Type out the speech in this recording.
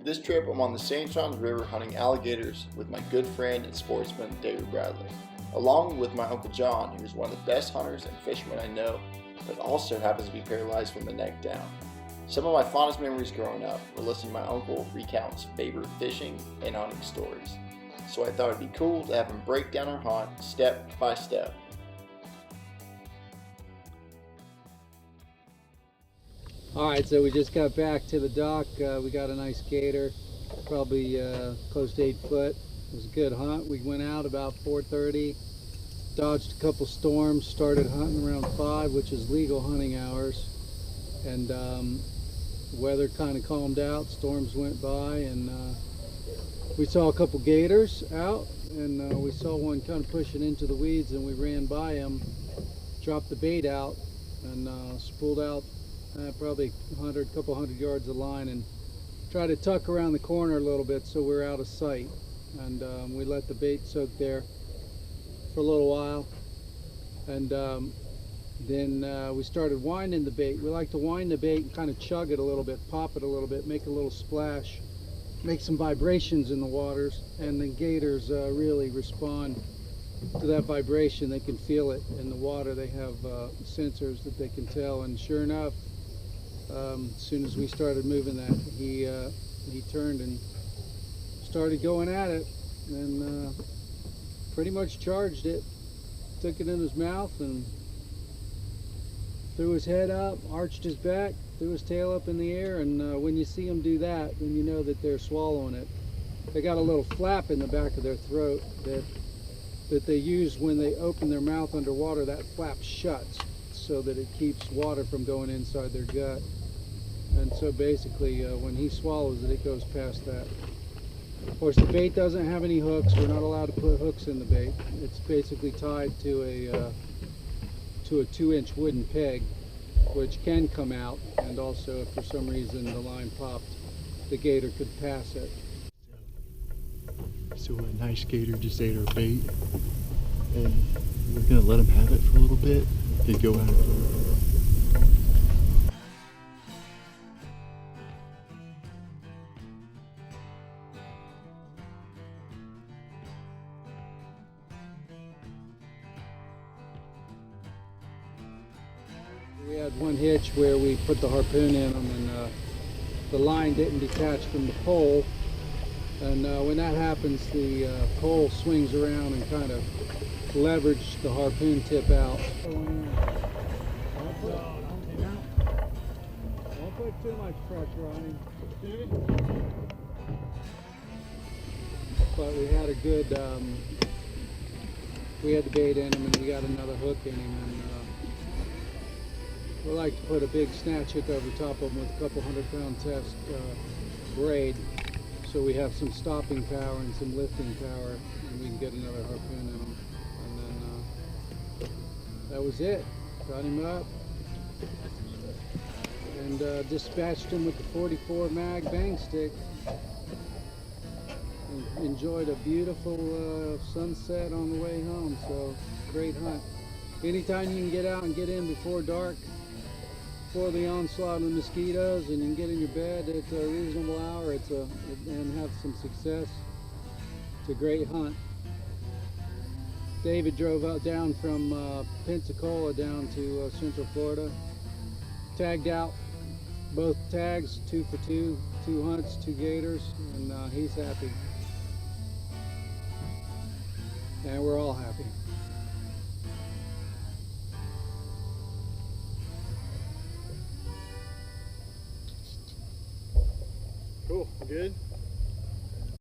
This trip I'm on the St. Johns River hunting alligators with my good friend and sportsman David Bradley, along with my Uncle John, who is one of the best hunters and fishermen I know, but also happens to be paralyzed from the neck down. Some of my fondest memories growing up were listening to my uncle recount his favorite fishing and hunting stories. So I thought it'd be cool to have him break down our hunt step by step. Alright, so we just got back to the dock. We got a nice gator, probably close to 8 foot. It was a good hunt. We went out about 4:30, dodged a couple storms, started hunting around 5, which is legal hunting hours. And weather kind of calmed out, storms went by, and we saw a couple gators out, and we saw one kind of pushing into the weeds, and we ran by him, dropped the bait out, and spooled out probably a couple hundred yards of line, and tried to tuck around the corner a little bit so we're out of sight. And we let the bait soak there for a little while, and then we started winding the bait. We like to wind the bait and kind of chug it a little bit, pop it a little bit, make a little splash, make some vibrations in the waters, and the gators really respond to that vibration. They can feel it in the water. They have sensors that they can tell, and sure enough, as soon as we started moving that, he turned and started going at it, and pretty much charged it, took it in his mouth and threw his head up, arched his back, threw his tail up in the air, and when you see them do that, then you know that they're swallowing it. They got a little flap in the back of their throat that they use when they open their mouth underwater. That flap shuts so that it keeps water from going inside their gut. And so basically when he swallows it, it goes past that. Of course, the bait doesn't have any hooks. We're not allowed to put hooks in the bait. It's basically tied to a 2-inch wooden peg, which can come out, and also if for some reason the line popped, the gator could pass it. So a nice gator just ate our bait, and we're gonna let him have it for a little bit. They go out. We had one hitch where we put the harpoon in them, and the line didn't detach from the pole, and when that happens, the pole swings around and kind of leverage the harpoon tip out. Don't put too much pressure on him. But we had a good, we had the bait in him, and we got another hook in him, and we like to put a big snatch hook over top of them with a couple 100-pound test braid, so we have some stopping power and some lifting power, and we can get another harpoon in them. And then that was it. Got him up and dispatched him with the 44 mag bang stick. And enjoyed a beautiful sunset on the way home. So great hunt. Anytime you can get out and get in before dark, before the onslaught of the mosquitoes, and you can get in your bed at a reasonable hour, and have some success, it's a great hunt. David drove out down from Pensacola down to Central Florida, tagged out both tags, 2 for 2, 2 hunts, 2 gators, and he's happy. And we're all happy. Cool, good.